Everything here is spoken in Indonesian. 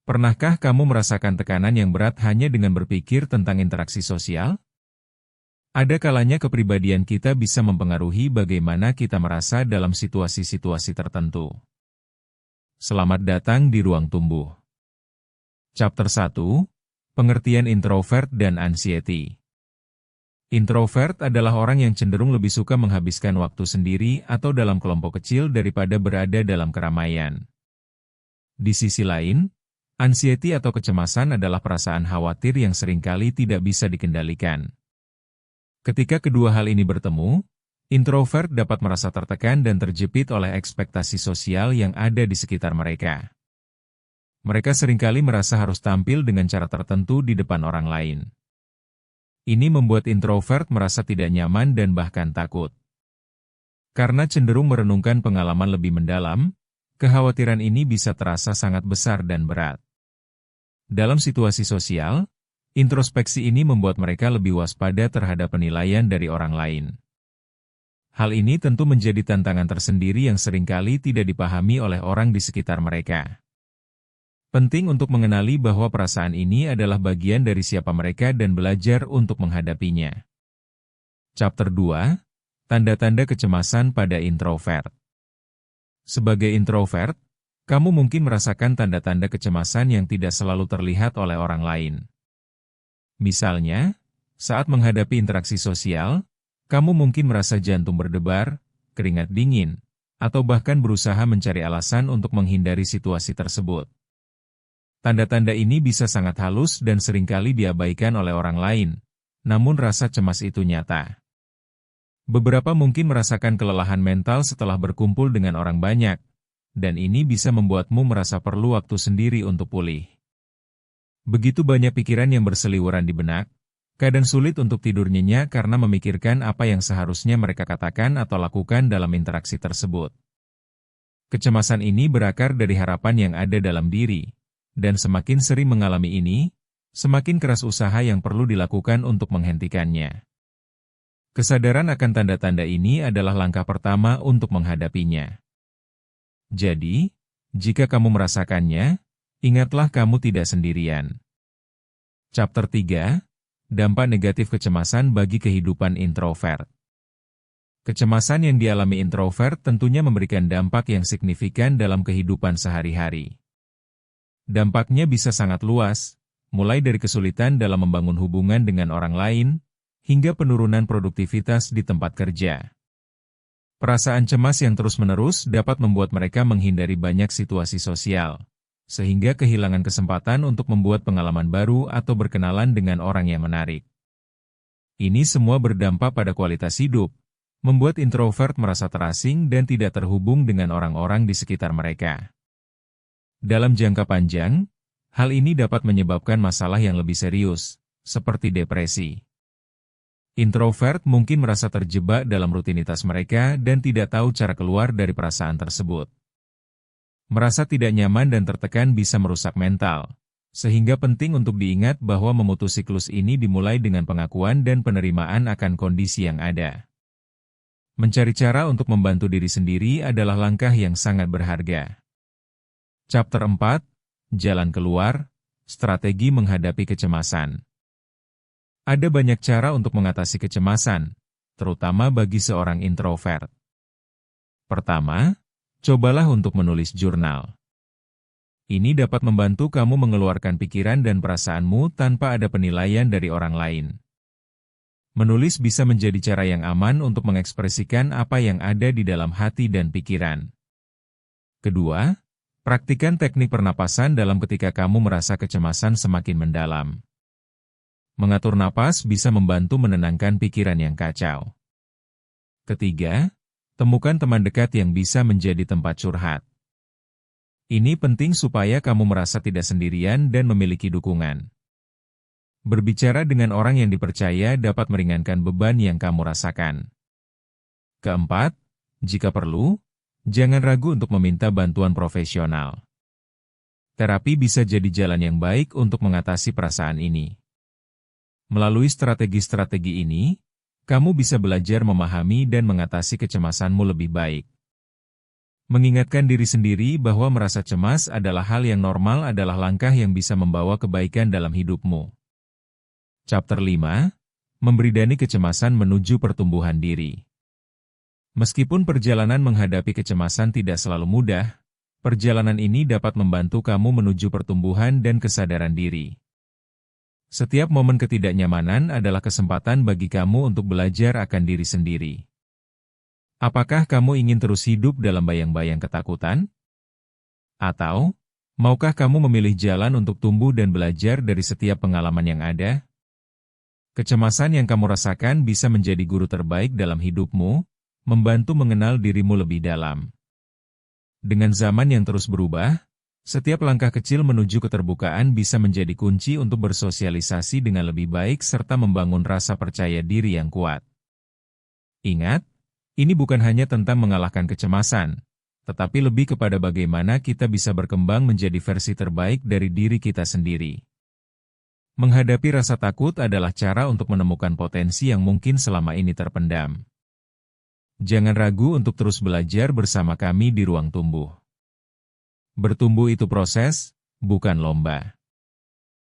Pernahkah kamu merasakan tekanan yang berat hanya dengan berpikir tentang interaksi sosial? Ada kalanya kepribadian kita bisa mempengaruhi bagaimana kita merasa dalam situasi-situasi tertentu. Selamat datang di Ruang Tumbuh. Chapter 1, Pengertian Introvert dan Anxiety. Introvert adalah orang yang cenderung lebih suka menghabiskan waktu sendiri atau dalam kelompok kecil daripada berada dalam keramaian. Di sisi lain, anxiety atau kecemasan adalah perasaan khawatir yang seringkali tidak bisa dikendalikan. Ketika kedua hal ini bertemu, introvert dapat merasa tertekan dan terjepit oleh ekspektasi sosial yang ada di sekitar mereka. Mereka seringkali merasa harus tampil dengan cara tertentu di depan orang lain. Ini membuat introvert merasa tidak nyaman dan bahkan takut. Karena cenderung merenungkan pengalaman lebih mendalam, kekhawatiran ini bisa terasa sangat besar dan berat. Dalam situasi sosial, introspeksi ini membuat mereka lebih waspada terhadap penilaian dari orang lain. Hal ini tentu menjadi tantangan tersendiri yang seringkali tidak dipahami oleh orang di sekitar mereka. Penting untuk mengenali bahwa perasaan ini adalah bagian dari siapa mereka dan belajar untuk menghadapinya. Chapter 2, Tanda-tanda kecemasan pada introvert. Sebagai introvert, kamu mungkin merasakan tanda-tanda kecemasan yang tidak selalu terlihat oleh orang lain. Misalnya, saat menghadapi interaksi sosial, kamu mungkin merasa jantung berdebar, keringat dingin, atau bahkan berusaha mencari alasan untuk menghindari situasi tersebut. Tanda-tanda ini bisa sangat halus dan seringkali diabaikan oleh orang lain, namun rasa cemas itu nyata. Beberapa mungkin merasakan kelelahan mental setelah berkumpul dengan orang banyak, dan ini bisa membuatmu merasa perlu waktu sendiri untuk pulih. Begitu banyak pikiran yang berseliweran di benak, kadang sulit untuk tidur nyenyak karena memikirkan apa yang seharusnya mereka katakan atau lakukan dalam interaksi tersebut. Kecemasan ini berakar dari harapan yang ada dalam diri, dan semakin sering mengalami ini, semakin keras usaha yang perlu dilakukan untuk menghentikannya. Kesadaran akan tanda-tanda ini adalah langkah pertama untuk menghadapinya. Jadi, jika kamu merasakannya, ingatlah kamu tidak sendirian. Chapter 3, Dampak negatif kecemasan bagi kehidupan introvert. Kecemasan yang dialami introvert tentunya memberikan dampak yang signifikan dalam kehidupan sehari-hari. Dampaknya bisa sangat luas, mulai dari kesulitan dalam membangun hubungan dengan orang lain, hingga penurunan produktivitas di tempat kerja. Perasaan cemas yang terus-menerus dapat membuat mereka menghindari banyak situasi sosial, sehingga kehilangan kesempatan untuk membuat pengalaman baru atau berkenalan dengan orang yang menarik. Ini semua berdampak pada kualitas hidup, membuat introvert merasa terasing dan tidak terhubung dengan orang-orang di sekitar mereka. Dalam jangka panjang, hal ini dapat menyebabkan masalah yang lebih serius, seperti depresi. Introvert mungkin merasa terjebak dalam rutinitas mereka dan tidak tahu cara keluar dari perasaan tersebut. Merasa tidak nyaman dan tertekan bisa merusak mental, sehingga penting untuk diingat bahwa memutus siklus ini dimulai dengan pengakuan dan penerimaan akan kondisi yang ada. Mencari cara untuk membantu diri sendiri adalah langkah yang sangat berharga. Chapter 4, Jalan Keluar, Strategi Menghadapi Kecemasan. Ada banyak cara untuk mengatasi kecemasan, terutama bagi seorang introvert. Pertama, cobalah untuk menulis jurnal. Ini dapat membantu kamu mengeluarkan pikiran dan perasaanmu tanpa ada penilaian dari orang lain. Menulis bisa menjadi cara yang aman untuk mengekspresikan apa yang ada di dalam hati dan pikiran. Kedua, praktikan teknik pernapasan dalam ketika kamu merasa kecemasan semakin mendalam. Mengatur napas bisa membantu menenangkan pikiran yang kacau. Ketiga, temukan teman dekat yang bisa menjadi tempat curhat. Ini penting supaya kamu merasa tidak sendirian dan memiliki dukungan. Berbicara dengan orang yang dipercaya dapat meringankan beban yang kamu rasakan. Keempat, jika perlu, jangan ragu untuk meminta bantuan profesional. Terapi bisa jadi jalan yang baik untuk mengatasi perasaan ini. Melalui strategi-strategi ini, kamu bisa belajar memahami dan mengatasi kecemasanmu lebih baik. Mengingatkan diri sendiri bahwa merasa cemas adalah hal yang normal adalah langkah yang bisa membawa kebaikan dalam hidupmu. Chapter 5. Memberi dani kecemasan menuju pertumbuhan diri. Meskipun perjalanan menghadapi kecemasan tidak selalu mudah, perjalanan ini dapat membantu kamu menuju pertumbuhan dan kesadaran diri. Setiap momen ketidaknyamanan adalah kesempatan bagi kamu untuk belajar akan diri sendiri. Apakah kamu ingin terus hidup dalam bayang-bayang ketakutan? Atau, maukah kamu memilih jalan untuk tumbuh dan belajar dari setiap pengalaman yang ada? Kecemasan yang kamu rasakan bisa menjadi guru terbaik dalam hidupmu, membantu mengenal dirimu lebih dalam. Dengan zaman yang terus berubah, setiap langkah kecil menuju keterbukaan bisa menjadi kunci untuk bersosialisasi dengan lebih baik serta membangun rasa percaya diri yang kuat. Ingat, ini bukan hanya tentang mengalahkan kecemasan, tetapi lebih kepada bagaimana kita bisa berkembang menjadi versi terbaik dari diri kita sendiri. Menghadapi rasa takut adalah cara untuk menemukan potensi yang mungkin selama ini terpendam. Jangan ragu untuk terus belajar bersama kami di Ruang Tumbuh. Bertumbuh itu proses, bukan lomba.